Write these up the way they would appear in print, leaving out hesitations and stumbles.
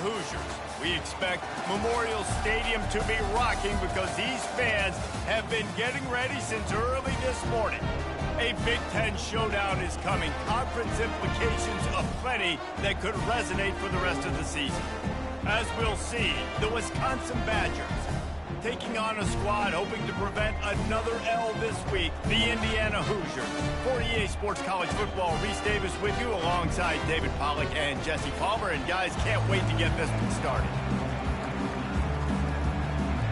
Hoosiers. We expect Memorial Stadium to be rocking because these fans have been getting ready since early this morning. A Big Ten showdown is coming. Conference implications aplenty that could resonate for the rest of the season. As we'll see, the Wisconsin Badgers taking on a squad hoping to prevent another L this week, the Indiana Hoosiers. For EA Sports College Football, Reese Davis with you alongside David Pollack and Jesse Palmer. And guys, can't wait to get this one started.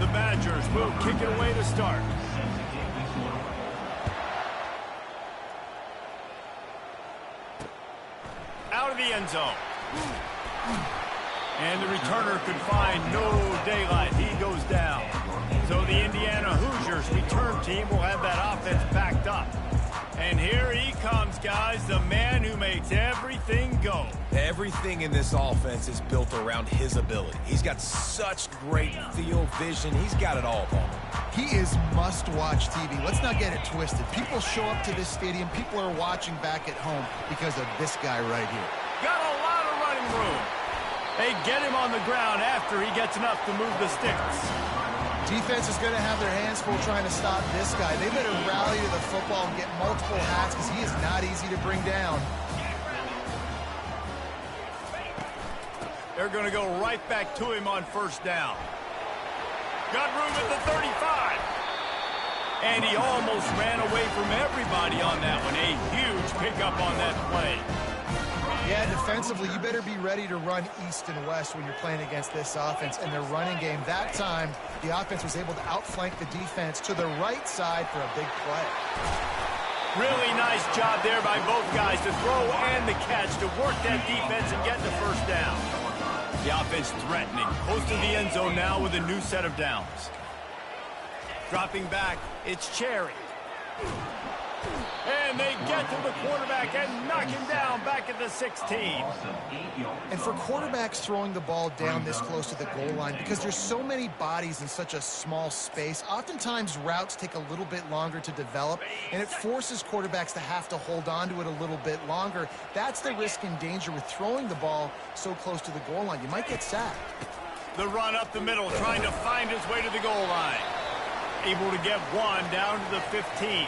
The Badgers will kick it away to start. Out of the end zone. And the returner could find no daylight. He goes down. So the Indiana Hoosiers return team will have that offense backed up. And here he comes, guys, the man who makes everything go. Everything in this offense is built around his ability. He's got such great field vision. He's got it all, Palmer. He is must-watch TV. Let's not get it twisted. People show up to this stadium. People are watching back at home because of this guy right here. Got a lot of running room. They get him on the ground after he gets enough to move the sticks. Defense is going to have their hands full trying to stop this guy. They better rally to the football and get multiple hats because he is not easy to bring down. They're going to go right back to him on first down. Got room at the 35. And he almost ran away from everybody on that one. A huge pickup on that play. Yeah, defensively, you better be ready to run east and west when you're playing against this offense. And their running game, that time, the offense was able to outflank the defense to the right side for a big play. Really nice job there by both guys to throw and the catch to work that defense and get the first down. The offense threatening, close to the end zone now with a new set of downs. Dropping back, it's Cherry. And they get to the quarterback and knock him down back at the 16. And for quarterbacks throwing the ball down this close to the goal line, because there's so many bodies in such a small space, oftentimes routes take a little bit longer to develop, and it forces quarterbacks to have to hold on to it a little bit longer. That's the risk and danger with throwing the ball so close to the goal line. You might get sacked. The run up the middle, trying to find his way to the goal line. Able to get one down to the 15.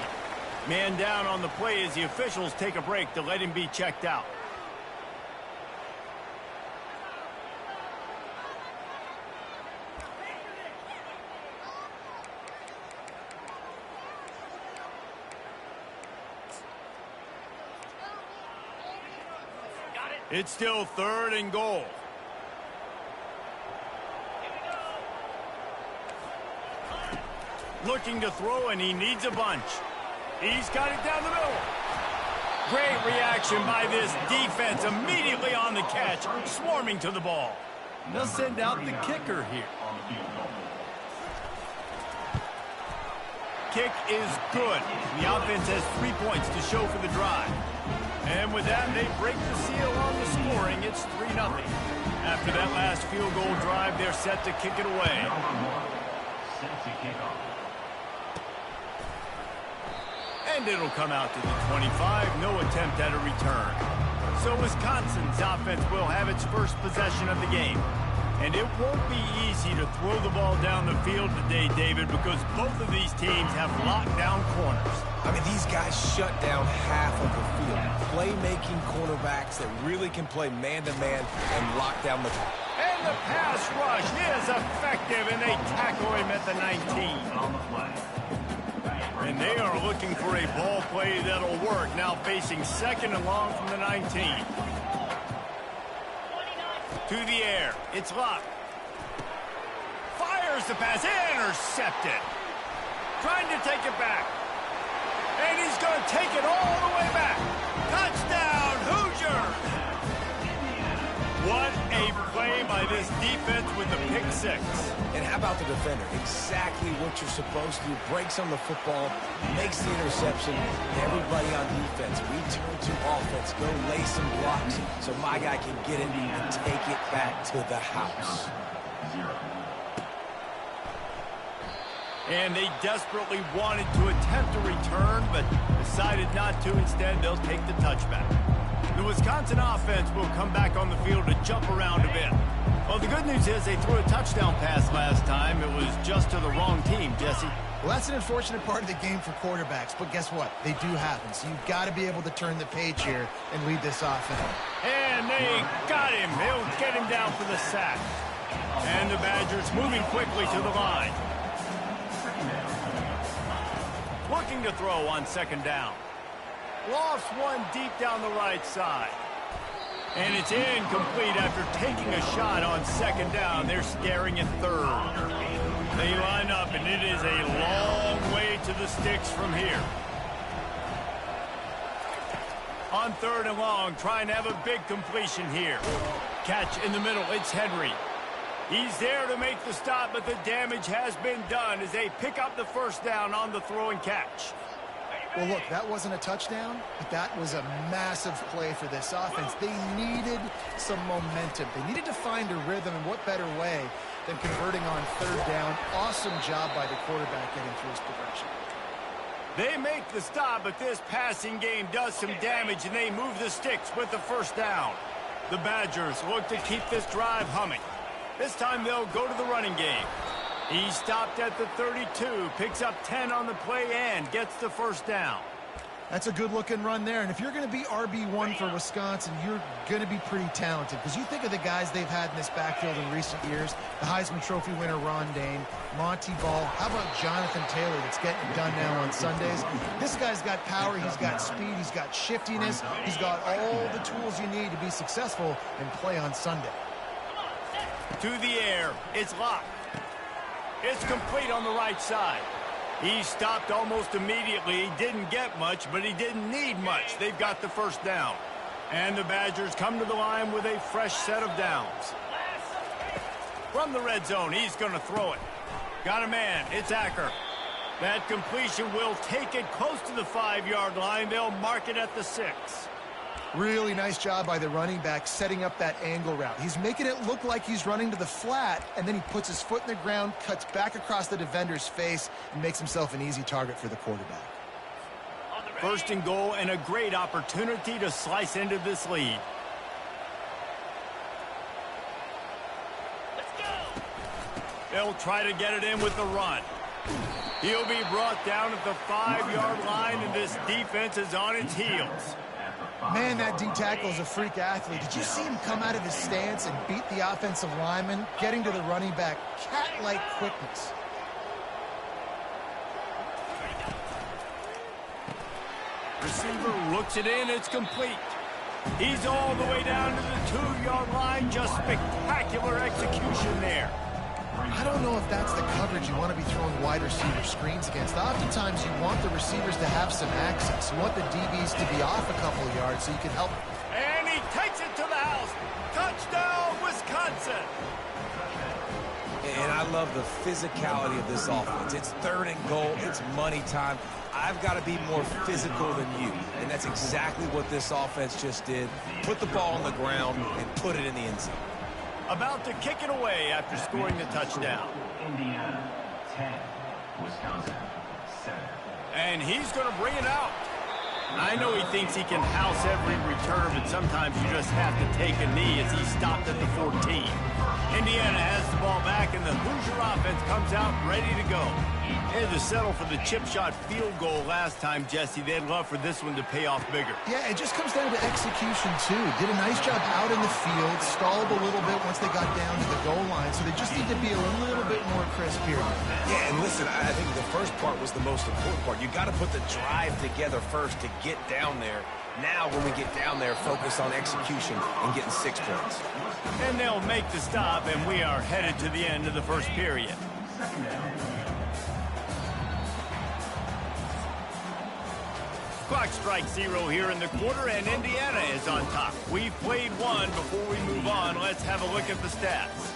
Man down on the play as the officials take a break to let him be checked out. It's still 3rd and goal. Looking to throw, and he needs a bunch. He's got it down the middle. Great reaction by this defense immediately on the catch, swarming to the ball. They'll send out the kicker here. Kick is good. The offense has 3 points to show for the drive. And with that, they break the seal on the scoring. It's 3-0. After that last field goal drive, they're set to kick it away. And it'll come out to the 25. No attempt at a return. So Wisconsin's offense will have its first possession of the game. And it won't be easy to throw the ball down the field today, David, because both of these teams have lockdown corners. I mean, these guys shut down half of the field. Playmaking cornerbacks that really can play man-to-man and lock down the... And the pass rush is effective, and they tackle him at the 19. And they are looking for a ball play that'll work. Now facing 2nd and long from the 19. To the air. It's Luck. Fires the pass. Intercepted. Trying to take it back. And he's going to take it all the way back. Touchdown, Hoosiers! What a play by this defense with the pick 6. And how about the defender? Exactly what you're supposed to do. Breaks on the football, makes the interception. Everybody on defense, return to offense. Go lay some blocks so my guy can get in and take it back to the house. And they desperately wanted to attempt a return, but decided not to. Instead, they'll take the touchback. The Wisconsin offense will come back on the field to jump around a bit. Well, news is they threw a touchdown pass last time. It was just to the wrong team, Jesse. Well, that's an unfortunate part of the game for quarterbacks, but guess what? They do happen, so you've got to be able to turn the page here and lead this offense. And they got him. They'll get him down for the sack. And the Badgers moving quickly to the line. Looking to throw on second down. Lost one deep down the right side. And it's incomplete after taking a shot on second down. They're scaring at third. They line up, and it is a long way to the sticks from here. On third and long, trying to have a big completion here. Catch in the middle, it's Henry. He's there to make the stop, but the damage has been done as they pick up the first down on the throw and catch. Well, look, that wasn't a touchdown, but that was a massive play for this offense. They needed some momentum. They needed to find a rhythm, and what better way than converting on third down. Awesome job by the quarterback getting through his progression. They make the stop, but this passing game does some damage, and they move the sticks with the first down. The Badgers look to keep this drive humming. This time they'll go to the running game. He stopped at the 32, picks up 10 on the play, and gets the first down. That's a good-looking run there, and if you're going to be RB1 for Wisconsin, you're going to be pretty talented, because you think of the guys they've had in this backfield in recent years, the Heisman Trophy winner Ron Dayne, Monty Ball, how about Jonathan Taylor that's getting it done now on Sundays? This guy's got power, he's got speed, he's got shiftiness, he's got all the tools you need to be successful and play on Sunday. To the air, it's locked. It's complete on the right side. He stopped almost immediately. He didn't get much, but he didn't need much. They've got the first down. And the Badgers come to the line with a fresh set of downs. From the red zone, he's going to throw it. Got a man. It's Acker. That completion will take it close to the 5-yard line. They'll mark it at the 6. Really nice job by the running back setting up that angle route. He's making it look like he's running to the flat, and then he puts his foot in the ground, cuts back across the defender's face, and makes himself an easy target for the quarterback. First and goal, and a great opportunity to slice into this lead. Let's go. They'll try to get it in with the run. He'll be brought down at the 5-yard line, and this defense is on its heels. Man, that D-tackle is a freak athlete. Did you see him come out of his stance and beat the offensive lineman, getting to the running back? Cat-like quickness. Receiver looks it in. It's complete. He's all the way down to the 2-yard line. Just spectacular execution there. I don't know if that's the coverage you want to be throwing wide receiver screens against. Oftentimes, you want the receivers to have some access. You want the DBs to be off a couple of yards so you can help. And he takes it to the house. Touchdown, Wisconsin. And I love the physicality of this offense. It's third and goal. It's money time. I've got to be more physical than you. And that's exactly what this offense just did. Put the ball on the ground and put it in the end zone. About to kick it away after scoring the touchdown. Indiana 10, Wisconsin 7. And he's going to bring it out. I know he thinks he can house every return, but sometimes you just have to take a knee as he stopped at the 14. Indiana has the ball back, and the Hoosier offense comes out ready to go. They had to settle for the chip shot field goal last time, Jesse. They'd love for this one to pay off bigger. Yeah, it just comes down to execution, too. Did a nice job out in the field, stalled a little bit once they got down to the goal line, so they just need to be a little bit more crisp here. Yeah, and listen, I think the first part was the most important part. You got to put the drive together first to get down there. Now, when we get down there, focus on execution and getting 6 points. And they'll make the stop, and we are headed to the end of the first period. Clock strikes 0 here in the quarter, and Indiana is on top. We've played one. Before we move on, let's have a look at the stats.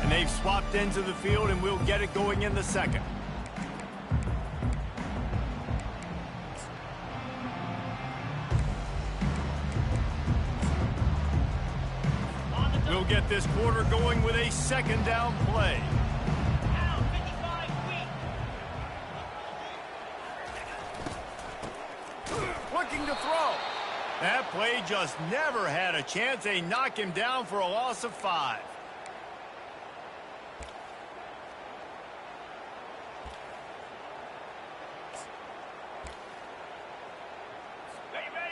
And they've swapped ends of the field, and we'll get it going in the second. We'll get this quarter going with a second down play. looking to throw. That play just never had a chance. They knock him down for a loss of 5.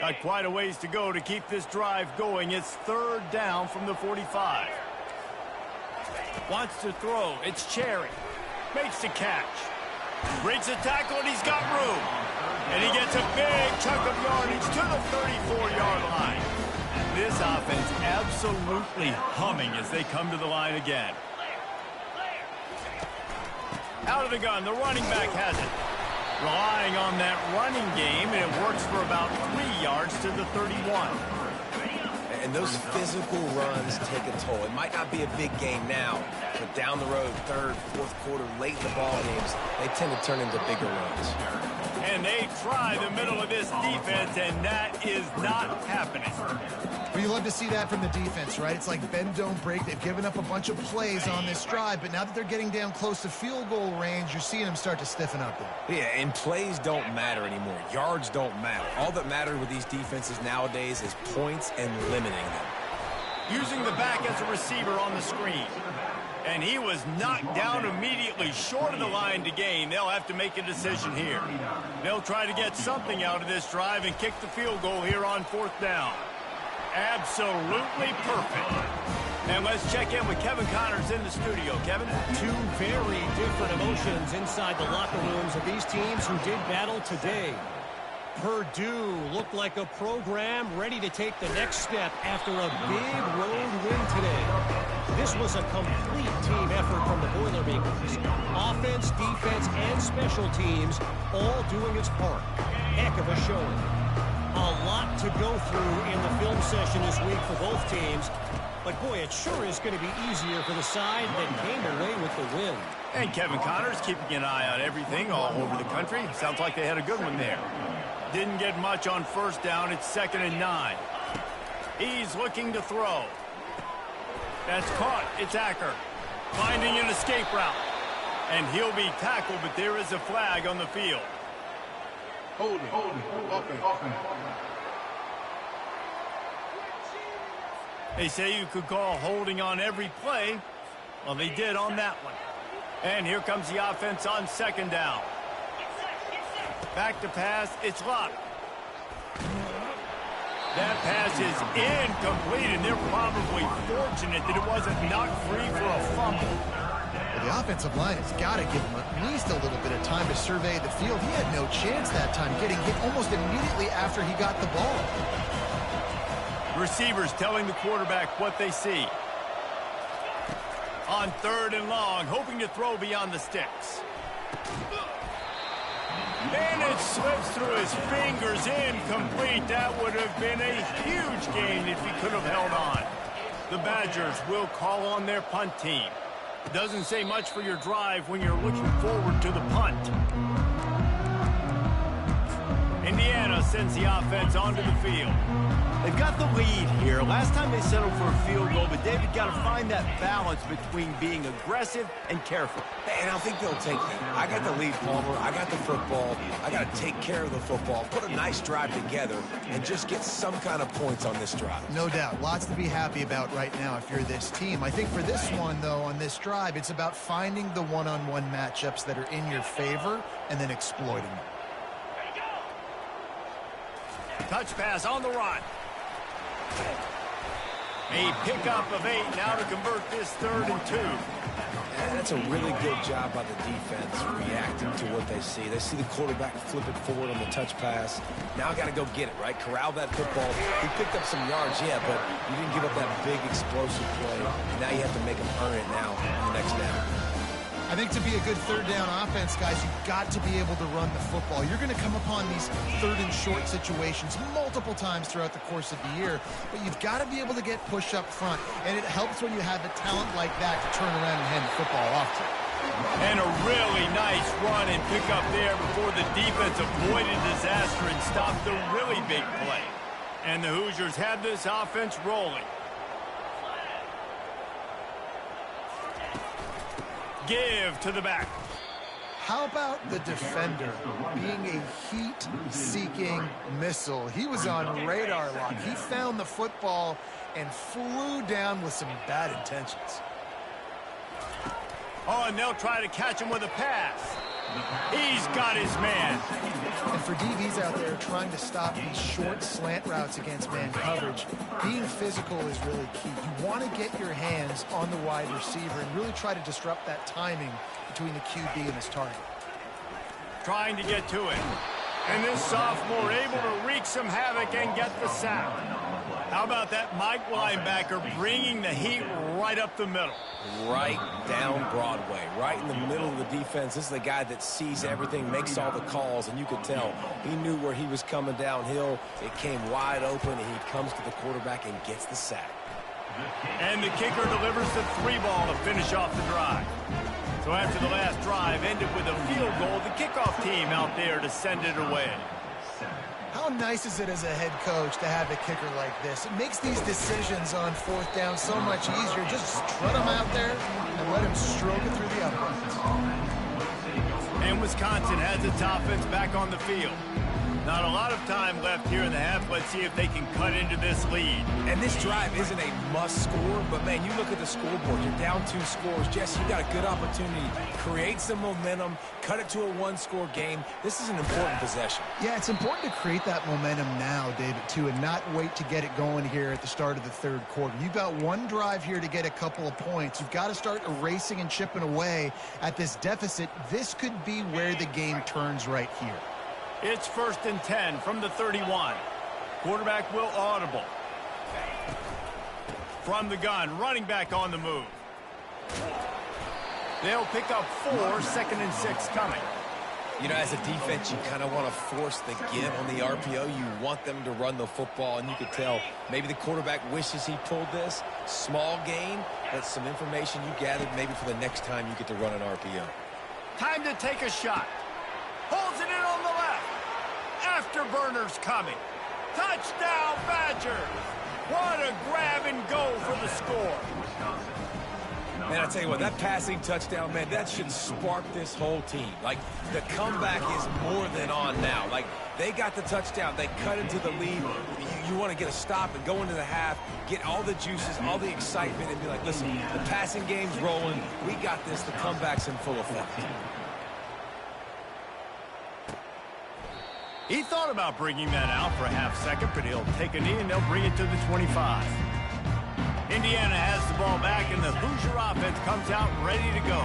Got quite a ways to go to keep this drive going. It's 3rd down from the 45. Wants to throw. It's Cherry. Makes the catch. Breaks the tackle, and he's got room. And he gets a big chunk of yardage to the 34-yard line. This offense absolutely humming as they come to the line again. Out of the gun, the running back has it. Relying on that running game, and it works for about 3 yards to the 31. And those physical runs take a toll. It might not be a big game now, but down the road, 3rd, 4th quarter, late in the ball games, they tend to turn into bigger runs. And they try the middle of this defense, and that is not happening. Well, you love to see that from the defense, right? It's like bend, don't break. They've given up a bunch of plays on this drive, but now that they're getting down close to field goal range, you're seeing them start to stiffen up there. Yeah, and plays don't matter anymore. Yards don't matter. All that matters with these defenses nowadays is points and limiting them. Using the back as a receiver on the screen. And he was knocked down immediately short of the line to gain. They'll have to make a decision here. They'll try to get something out of this drive and kick the field goal here on 4th down. Absolutely perfect. And let's check in with Kevin Connors in the studio. Kevin? 2 very different emotions inside the locker rooms of these teams who did battle today. Purdue looked like a program ready to take the next step after a big road win today. This was a complete team effort from the Boilermakers. Offense, defense, and special teams all doing its part. Heck of a showing. A lot to go through in the film session this week for both teams. But, boy, it sure is going to be easier for the side that came away with the win. And Kevin Connors keeping an eye on everything all over the country. Sounds like they had a good one there. Didn't get much on 1st down. It's 2nd and 9. He's looking to throw. That's caught. It's Acker. Finding an escape route. And he'll be tackled, but there is a flag on the field. Hold it. Open. They say you could call holding on every play. Well, they did on that one. And here comes the offense on 2nd down. Back to pass. It's Lott. That pass is incomplete, and they're probably fortunate that it wasn't knocked free for a fumble. Well, the offensive line has got to give him at least a little bit of time to survey the field. He had no chance that time, getting hit almost immediately after he got the ball. Receivers telling the quarterback what they see. On 3rd and long, hoping to throw beyond the sticks. And it slips through his fingers, incomplete. That would have been a huge gain if he could have held on. The Badgers will call on their punt team. Doesn't say much for your drive when you're looking forward to the punt. Indiana sends the offense onto the field. They've got the lead here. Last time they settled for a field goal, but David got to find that balance between being aggressive and careful. And I think they'll take that. I got the lead, Palmer. I got the football. I got to take care of the football, put a nice drive together, and just get some kind of points on this drive. No doubt. Lots to be happy about right now if you're this team. I think for this one, though, on this drive, it's about finding the one-on-one matchups that are in your favor and then exploiting them. Touch pass on the run. A pickup of 8 now to convert this 3rd and 2. And that's a really good job by the defense reacting to what they see. They see the quarterback flip it forward on the touch pass. Now got to go get it, right? Corral that football. He picked up some yards, yeah, but you didn't give up that big explosive play. Now you have to make him earn it now in the next down. I think to be a good 3rd down offense, guys, you've got to be able to run the football. You're going to come upon these 3rd and short situations multiple times throughout the course of the year, but you've got to be able to get push up front, and it helps when you have a talent like that to turn around and hand the football off to. And a really nice run and pick up there before the defense avoided disaster and stopped the really big play. And the Hoosiers have this offense rolling. Give to the back. How about the defender being a heat-seeking missile? He was on radar lock. He found the football and flew down with some bad intentions. Oh, and they'll try to catch him with a pass. He's got his man. And for DBs out there trying to stop these short slant routes against man coverage, being physical is really key. You want to get your hands on the wide receiver and really try to disrupt that timing between the QB and his target. Trying to get to it. And this sophomore able to wreak some havoc and get the sack. How about that Mike linebacker bringing the heat right up the middle? Right down Broadway, right in the middle of the defense. This is the guy that sees everything, makes all the calls, and you could tell he knew where he was coming downhill. It came wide open, and he comes to the quarterback and gets the sack. And the kicker delivers the 3-ball to finish off the drive. So after the last drive ended with a field goal, the kickoff team out there to send it away. How nice is it as a head coach to have a kicker like this? It makes these decisions on fourth down so much easier. Just strut him out there and let him stroke it through the uprights. And Wisconsin has its offense back on the field. Not a lot of time left here in the half. Let's see if they can cut into this lead. And this drive isn't a must score, but man, you look at the scoreboard, you're down 2 scores. Jesse, you got a good opportunity. Create some momentum, cut it to a 1-score game. This is an important possession. Yeah, it's important to create that momentum now, David, too, and not wait to get it going here at the start of the third quarter. You've got one drive here to get a couple of points. You've got to start erasing and chipping away at this deficit. This could be where the game turns right here. It's 1st and 10 from the 31. Quarterback will audible. From the gun, running back on the move. They'll pick up 4, 2nd and 6 coming. You know, as a defense, you kind of want to force the give on the RPO. You want them to run the football, and you could tell maybe the quarterback wishes he pulled this. Small gain, but some information you gathered maybe for the next time you get to run an RPO. Time to take a shot. Holds it in on the left. Afterburners coming. Touchdown, Badgers. What a grab and go for the score. Man, I tell you what, that passing touchdown, man, that should spark this whole team. Like, the comeback is more than on now. Like, they got the touchdown. They cut into the lead. You want to get a stop and go into the half, get all the juices, all the excitement, and be like, listen, the passing game's rolling. We got this. The comeback's in full effect. He thought about bringing that out for a half second, but he'll take a knee and they'll bring it to the 25. Indiana has the ball back, and the Hoosier offense comes out ready to go.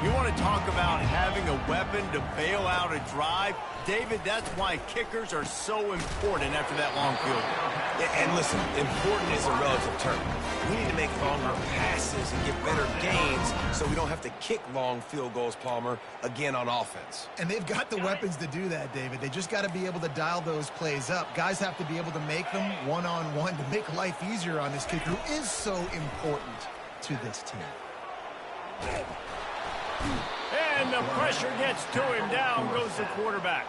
You want to talk about having a weapon to bail out a drive? David, that's why kickers are so important after that long field goal. Yeah, and listen, important is a relative term. We need to make longer passes and get better gains so we don't have to kick long field goals, Palmer, again on offense. And they've got the weapons to do that, David. They just got to be able to dial those plays up. Guys have to be able to make them one-on-one to make life easier on this kicker who is so important to this team. And the pressure gets to him. Down goes the quarterback.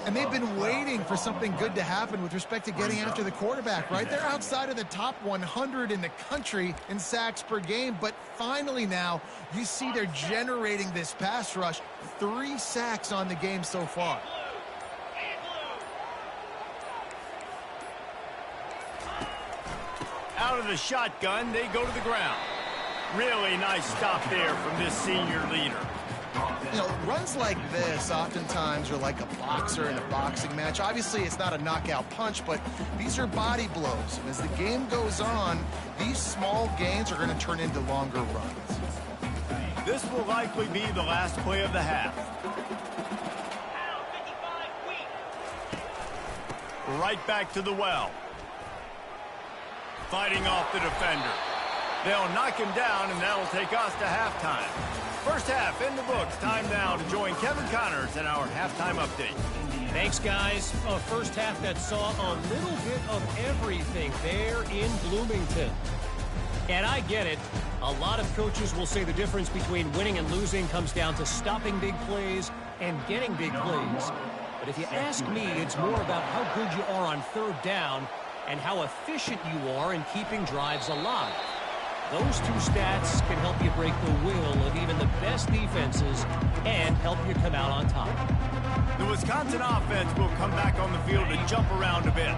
And they've been waiting for something good to happen with respect to getting after the quarterback, right? They're outside of the top 100 in the country in sacks per game, but finally now you see they're generating this pass rush. 3 sacks on the game so far. Out of the shotgun, they go to the ground. Really nice stop there from this senior leader. You know, runs like this oftentimes are like a boxer in a boxing match. Obviously, it's not a knockout punch, but these are body blows. And as the game goes on, these small gains are going to turn into longer runs. This will likely be the last play of the half. Right back to the well. Fighting off the defender. They'll knock him down, and that'll take us to halftime. First half in the books. Time now to join Kevin Connors in our halftime update. Thanks, guys. A first half that saw a little bit of everything there in Bloomington. And I get it. A lot of coaches will say the difference between winning and losing comes down to stopping big plays and getting big plays. But if you ask me, it's more about how good you are on third down and how efficient you are in keeping drives alive. Those two stats can help you break the will of even the best defenses and help you come out on top. The Wisconsin offense will come back on the field to jump around a bit.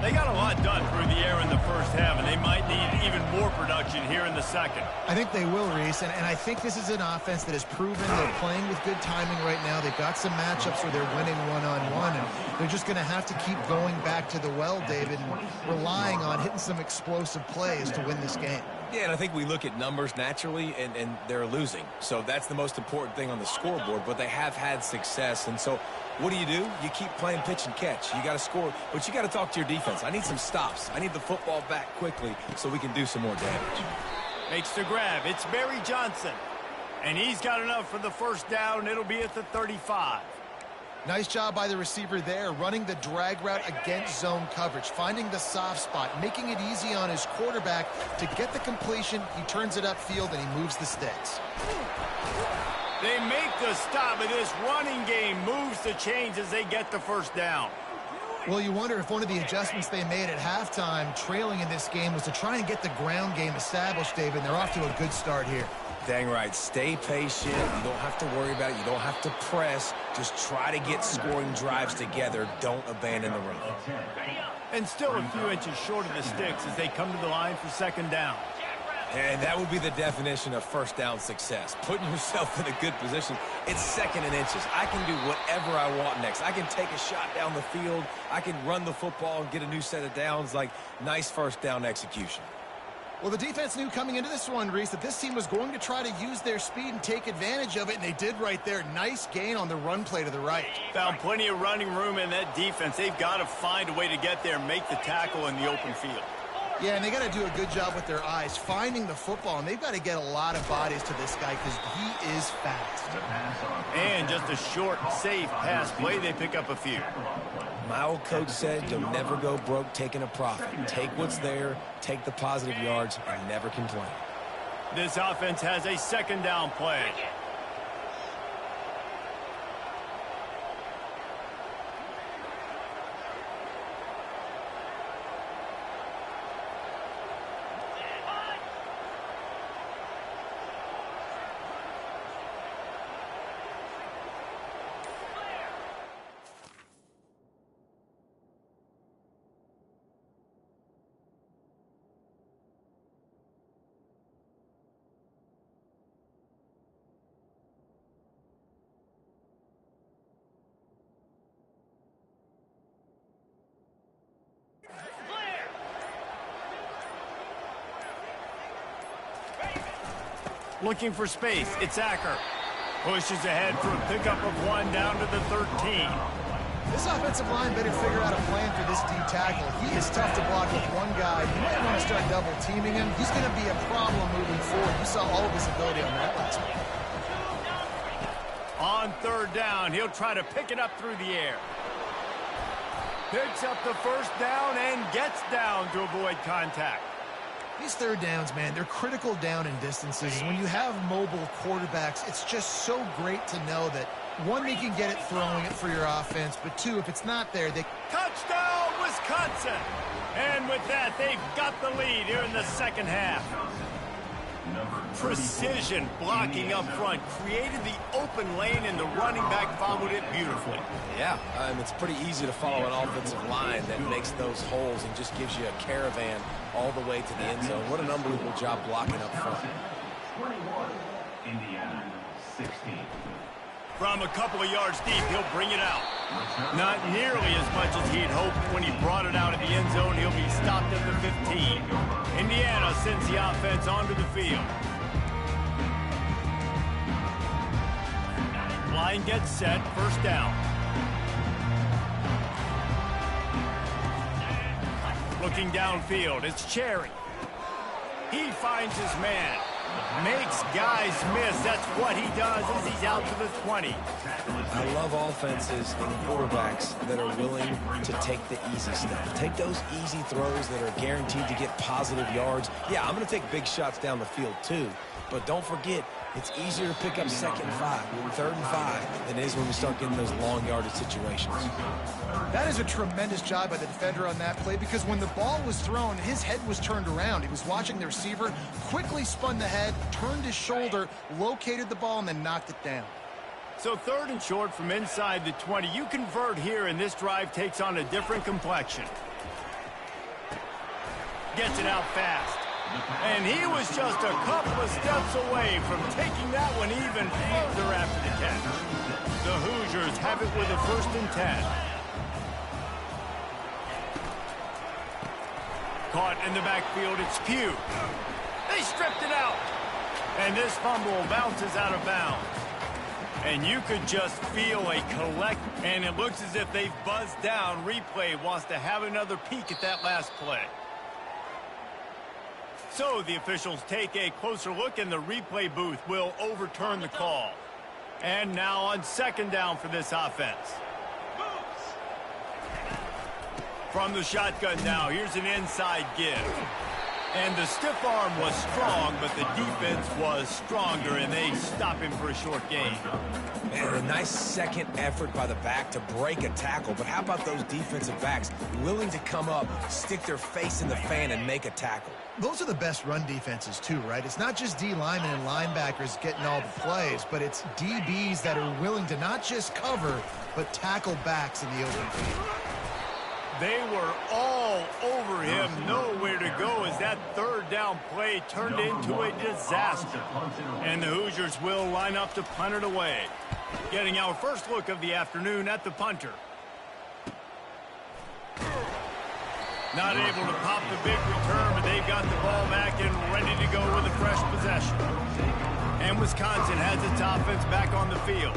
They got a lot done through the air in the first half, and they might need even more production here in the second. I think they will, Reese, and I think this is an offense that has proven they're playing with good timing right now. They've got some matchups where they're winning one-on-one, and they're just going to have to keep going back to the well, David, and relying on hitting some explosive plays to win this game. Yeah, and I think we look at numbers naturally, and they're losing. So that's the most important thing on the scoreboard, but they have had success. And so what do? You keep playing pitch and catch. You got to score, but you got to talk to your defense. I need some stops. I need the football back quickly so we can do some more damage. Makes the grab. It's Barry Johnson. And he's got enough for the first down. It'll be at the 35. Nice job by the receiver there, running the drag route against zone coverage, finding the soft spot, making it easy on his quarterback to get the completion. He turns it upfield, and he moves the sticks. They make the stop, but this running game moves the chains as they get the first down. Well, you wonder if one of the adjustments they made at halftime, trailing in this game, was to try and get the ground game established, David, and they're off to a good start here. Dang right. Stay patient. You don't have to worry about it. You don't have to press. Just try to get scoring drives together. Don't abandon the run. And still a few inches short of the sticks as they come to the line for second down. And that would be the definition of first down success. Putting yourself in a good position. It's second and inches. I can do whatever I want next. I can take a shot down the field. I can run the football and get a new set of downs. Like, nice first down execution. Well, the defense knew coming into this one, Reese, that this team was going to try to use their speed and take advantage of it, and they did right there. Nice gain on the run play to the right. Found plenty of running room in that defense. They've got to find a way to get there and make the tackle in the open field. Yeah, and they got to do a good job with their eyes, finding the football, and they've got to get a lot of bodies to this guy because he is fast. And just a short, safe pass play, they pick up a few. My old coach said you'll never go broke taking a profit. Take what's there, take the positive yards, and never complain. This offense has a second down play. Looking for space. It's Acker. Pushes ahead for a pickup of one down to the 13. This offensive line better figure out a plan for this D tackle. He is tough to block with one guy. You might want to start double teaming him. He's going to be a problem moving forward. You saw all of his ability on that last one. On third down, he'll try to pick it up through the air. Picks up the first down and gets down to avoid contact. These third downs, man, they're critical down in distances. When you have mobile quarterbacks, it's just so great to know that, one, they can get it throwing it for your offense, but two, if it's not there, they... Touchdown, Wisconsin! And with that, they've got the lead here in the second half. Precision blocking up front created the open lane, and the running back followed it beautifully. Yeah, it's pretty easy to follow an offensive line that makes those holes and just gives you a caravan all the way to the end zone. What an unbelievable job blocking up front. 21, Indiana, 16. From a couple of yards deep, he'll bring it out. Not nearly as much as he'd hoped when he brought it out of the end zone. He'll be stopped at the 15. Indiana sends the offense onto the field. Line gets set, first down. Looking downfield, it's Cherry. He finds his man. Makes guys miss. That's what he does as he's out to the 20. I love offenses and quarterbacks that are willing to take the easy stuff. Take those easy throws that are guaranteed to get positive yards. Yeah, I'm going to take big shots down the field too. But don't forget, It's easier to pick up 2nd and 5, 3rd and 5 than it is when we start getting those long yardage situations. That is a tremendous job by the defender on that play, because when the ball was thrown, his head was turned around. He was watching the receiver, quickly spun the head, turned his shoulder, located the ball, and then knocked it down. So 3rd and short from inside the 20. You convert here, and this drive takes on a different complexion. Gets it out fast. And he was just a couple of steps away from taking that one even further after the catch. The Hoosiers have it with a 1st and 10. Caught in the backfield, it's Pugh. They stripped it out. And this fumble bounces out of bounds. And you could just feel a collect, and it looks as if they've buzzed down. Replay wants to have another peek at that last play. So the officials take a closer look, and the replay booth will overturn the call. And now on 2nd down for this offense. From the shotgun now, here's an inside give. And the stiff arm was strong, but the defense was stronger, and they stop him for a short gain. Man, a nice second effort by the back to break a tackle. But how about those defensive backs willing to come up, stick their face in the fan, and make a tackle? Those are the best run defenses too, right? It's not just D linemen and linebackers getting all the plays, but it's DBs that are willing to not just cover, but tackle backs in the open field. They were all over him, nowhere to go as that 3rd down play turned into a disaster. And the Hoosiers will line up to punt it away. Getting our first look of the afternoon at the punter. Not able to pop the big return, but they've got the ball back and ready to go with a fresh possession. And Wisconsin has its offense back on the field.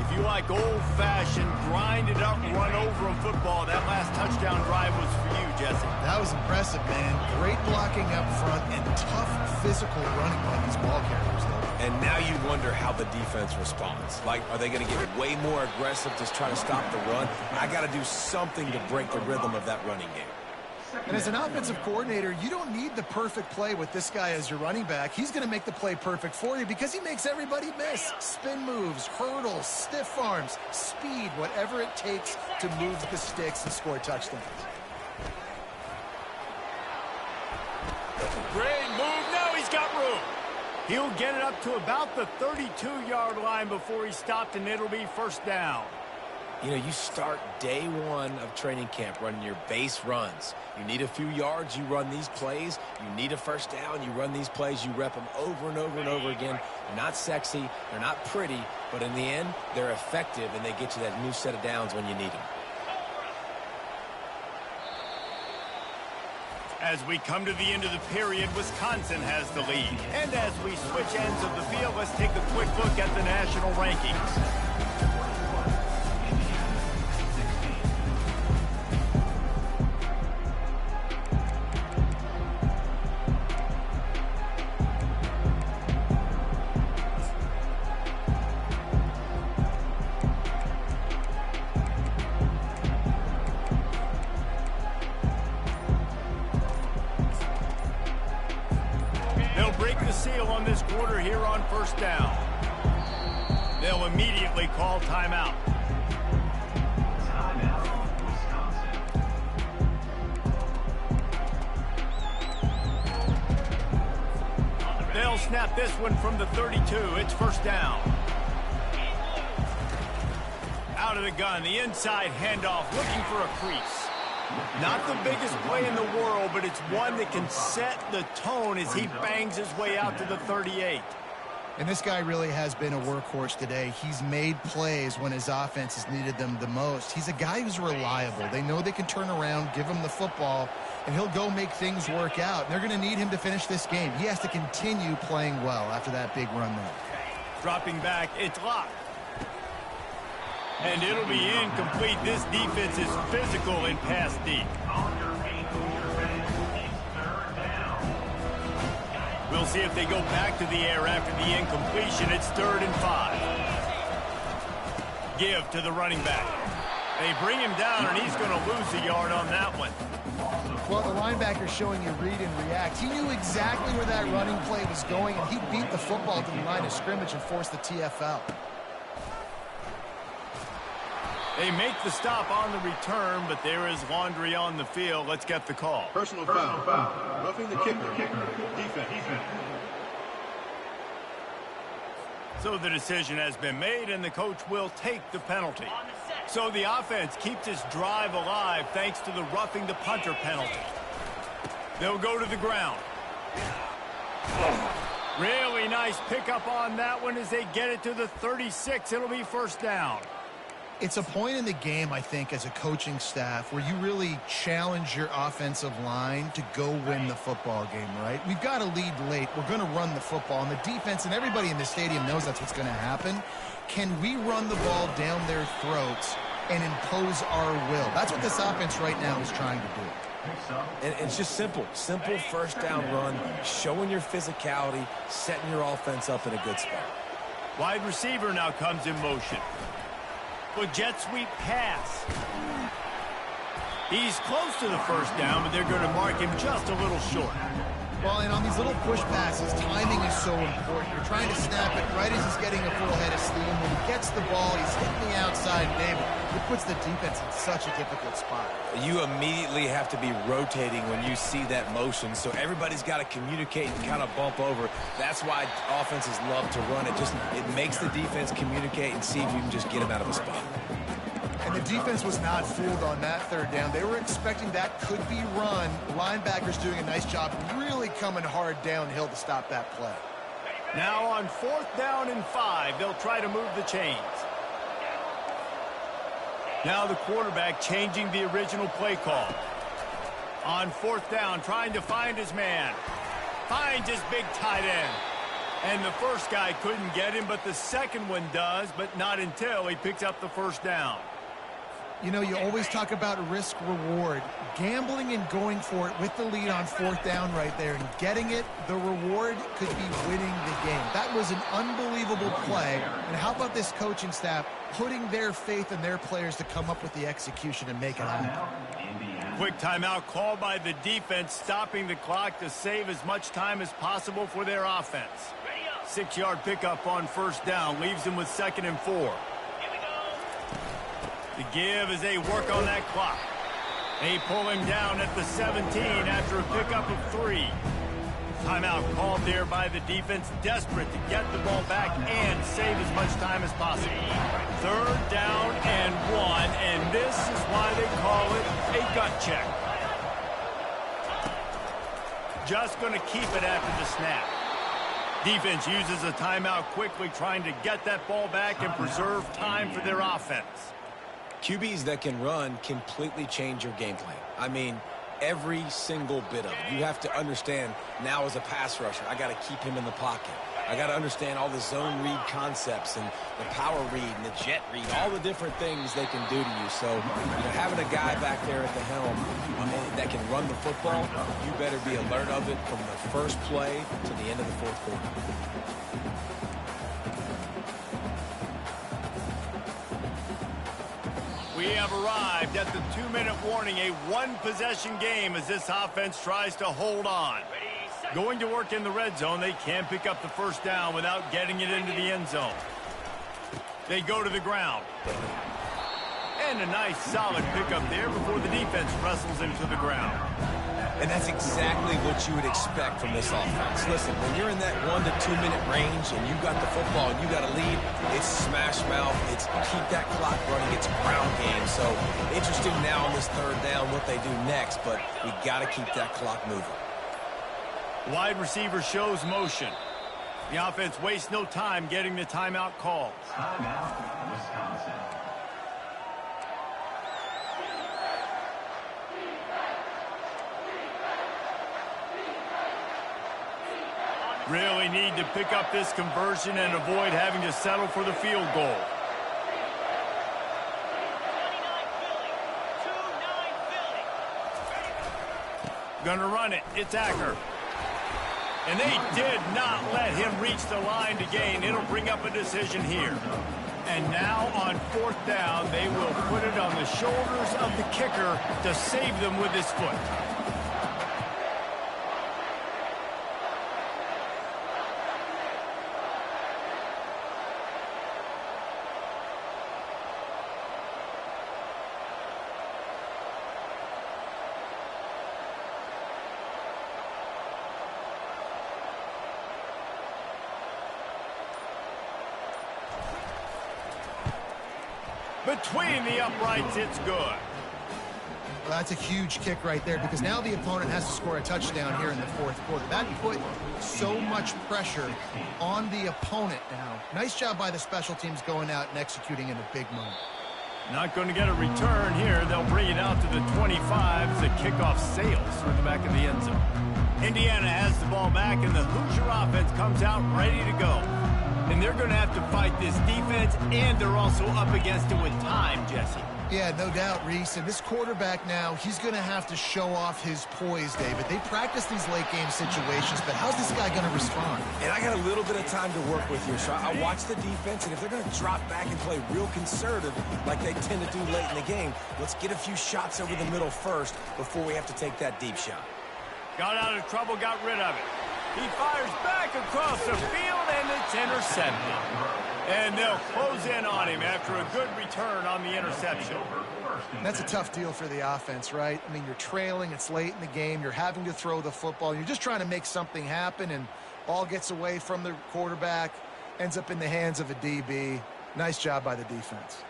If you like old-fashioned, grind-it-up, run-over football, that last touchdown drive was for you, Jesse. That was impressive, man. Great blocking up front and tough physical running by these ball carriers, though. And now you wonder how the defense responds. Like, are they going to get way more aggressive to try to stop the run? I got to do something to break the rhythm of that running game. And as an offensive coordinator, you don't need the perfect play with this guy as your running back. He's going to make the play perfect for you because he makes everybody miss. Spin moves, hurdles, stiff arms, speed, whatever it takes to move the sticks and score touchdowns. Great move. Now he's got room. He'll get it up to about the 32-yard line before he's stopped, and it'll be 1st down. You know, you start day 1 of training camp running your base runs. You need a few yards, you run these plays. You need a 1st down, you run these plays. You rep them over and over and over again. They're not sexy, they're not pretty, but in the end, they're effective, and they get you that new set of downs when you need them. As we come to the end of the period, Wisconsin has the lead. And as we switch ends of the field, let's take a quick look at the national rankings. Seal on this quarter here on 1st down. They'll immediately call timeout. They'll snap this one from the 32. It's 1st down. Out of the gun, the inside handoff, looking for a crease. Not the biggest play in the world, but it's one that can set the tone as he bangs his way out to the 38. And this guy really has been a workhorse today. He's made plays when his offense has needed them the most. He's a guy who's reliable. They know they can turn around, give him the football, and he'll go make things work out. They're going to need him to finish this game. He has to continue playing well after that big run there. Dropping back, it's locked. And it'll be incomplete. This defense is physical and pass deep. We'll see if they go back to the air after the incompletion. It's 3rd and 5. Give to the running back. They bring him down, and he's going to lose a yard on that one. Well, the linebacker's showing you read and react. He knew exactly where that running play was going, and he beat the football to the line of scrimmage and forced the TFL. They make the stop on the return, but there is laundry on the field. Let's get the call. Personal foul. Roughing the kicker. Defense. So the decision has been made, and the coach will take the penalty. So the offense keeps its drive alive thanks to the roughing the punter penalty. They'll go to the ground. Really nice pickup on that one as they get it to the 36. It'll be first down. It's a point in the game, I think, as a coaching staff where you really challenge your offensive line to go win the football game, right? We've got to lead late. We're going to run the football. And the defense and everybody in the stadium knows that's what's going to happen. Can we run the ball down their throats and impose our will? That's what this offense right now is trying to do. And it's just simple first down run, showing your physicality, setting your offense up in a good spot. Wide receiver now comes in motion. With jet sweep pass. He's close to the first down, but they're going to mark him just a little short. Well, and on these little push passes, timing is so important. You're trying to snap it right as he's getting a full head of steam. When he gets the ball, he's hitting the outside. David, it puts the defense in such a difficult spot. You immediately have to be rotating when you see that motion, so everybody's got to communicate and kind of bump over. That's why offenses love to run it. It makes the defense communicate and see if you can just get them out of a spot. And the defense was not fooled on that third down. They were expecting that could be run. Linebackers doing a nice job really coming hard downhill to stop that play. Now on 4th down and 5, they'll try to move the chains. Now the quarterback changing the original play call. On 4th down, trying to find his man. Finds his big tight end. And the first guy couldn't get him, but the second one does, but not until he picks up the first down. You know, you always talk about risk-reward. Gambling and going for it with the lead on 4th down right there and getting it, the reward could be winning the game. That was an unbelievable play. And how about this coaching staff putting their faith in their players to come up with the execution and make it happen? Quick timeout called by the defense, stopping the clock to save as much time as possible for their offense. 6-yard pickup on first down leaves them with 2nd and 4. The give as they work on that clock. They pull him down at the 17 after a pickup of 3. Timeout called there by the defense, desperate to get the ball back and save as much time as possible. 3rd down and 1, and this is why they call it a gut check. Just going to keep it after the snap. Defense uses a timeout quickly, trying to get that ball back and preserve time for their offense. QBs that can run completely change your game plan. I mean, every single bit of it. You have to understand now as a pass rusher, I got to keep him in the pocket. I got to understand all the zone read concepts and the power read and the jet read, all the different things they can do to you. So, having a guy back there at the helm that can run the football, you better be alert of it from the first play to the end of the 4th quarter. We have arrived at the 2-minute warning, a one-possession game as this offense tries to hold on. Going to work in the red zone, they can pick up the first down without getting it into the end zone. They go to the ground. And a nice solid pickup there before the defense wrestles him to the ground. And that's exactly what you would expect from this offense. Listen, when you're in that 1 to 2 minute range and you got the football and you got a lead, it's smash mouth, it's keep that clock running, it's ground game. So interesting now on this 3rd down what they do next, but we got to keep that clock moving. Wide receiver shows motion. The offense wastes no time getting the timeout called. Timeout, Wisconsin. Really need to pick up this conversion and avoid having to settle for the field goal. Gonna run it. It's Acker. And they did not let him reach the line to gain. It'll bring up a decision here. And now on 4th down, they will put it on the shoulders of the kicker to save them with his foot. Between the uprights, it's good. Well, that's a huge kick right there because now the opponent has to score a touchdown here in the 4th quarter. That put so much pressure on the opponent now. Nice job by the special teams going out and executing in a big moment. Not going to get a return here. They'll bring it out to the 25 as the kickoff sails through the back of the end zone. Indiana has the ball back, and the Hoosier offense comes out ready to go. And they're going to have to fight this defense, and they're also up against it with time, Jesse. Yeah, no doubt, Reese. And this quarterback now, he's going to have to show off his poise, David. They practice these late-game situations, but how's this guy going to respond? And I got a little bit of time to work with here, so I watch the defense, and if they're going to drop back and play real conservative like they tend to do late in the game, let's get a few shots over the middle first before we have to take that deep shot. Got out of trouble, got rid of it. He fires back across the field, and it's intercepted. And they'll close in on him after a good return on the interception. That's a tough deal for the offense, right? I mean, you're trailing, it's late in the game, you're having to throw the football, you're just trying to make something happen, and ball gets away from the quarterback, ends up in the hands of a DB. Nice job by the defense.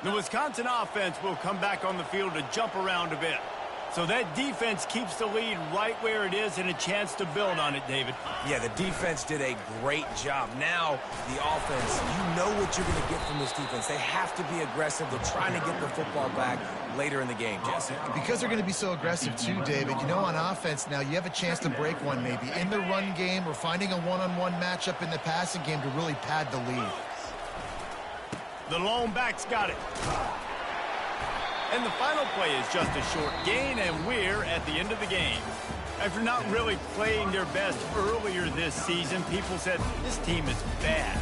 The Wisconsin offense will come back on the field to jump around a bit. So that defense keeps the lead right where it is and a chance to build on it, David. Yeah, the defense did a great job. Now, the offense, you know what you're going to get from this defense. They have to be aggressive. They're trying to get the football back later in the game, Jesse. Because they're going to be so aggressive too, David, you know, on offense now, you have a chance to break one maybe in the run game or finding a one-on-one matchup in the passing game to really pad the lead. The lone back's got it. And the final play is just a short gain, and we're at the end of the game. After not really playing their best earlier this season, people said this team is bad.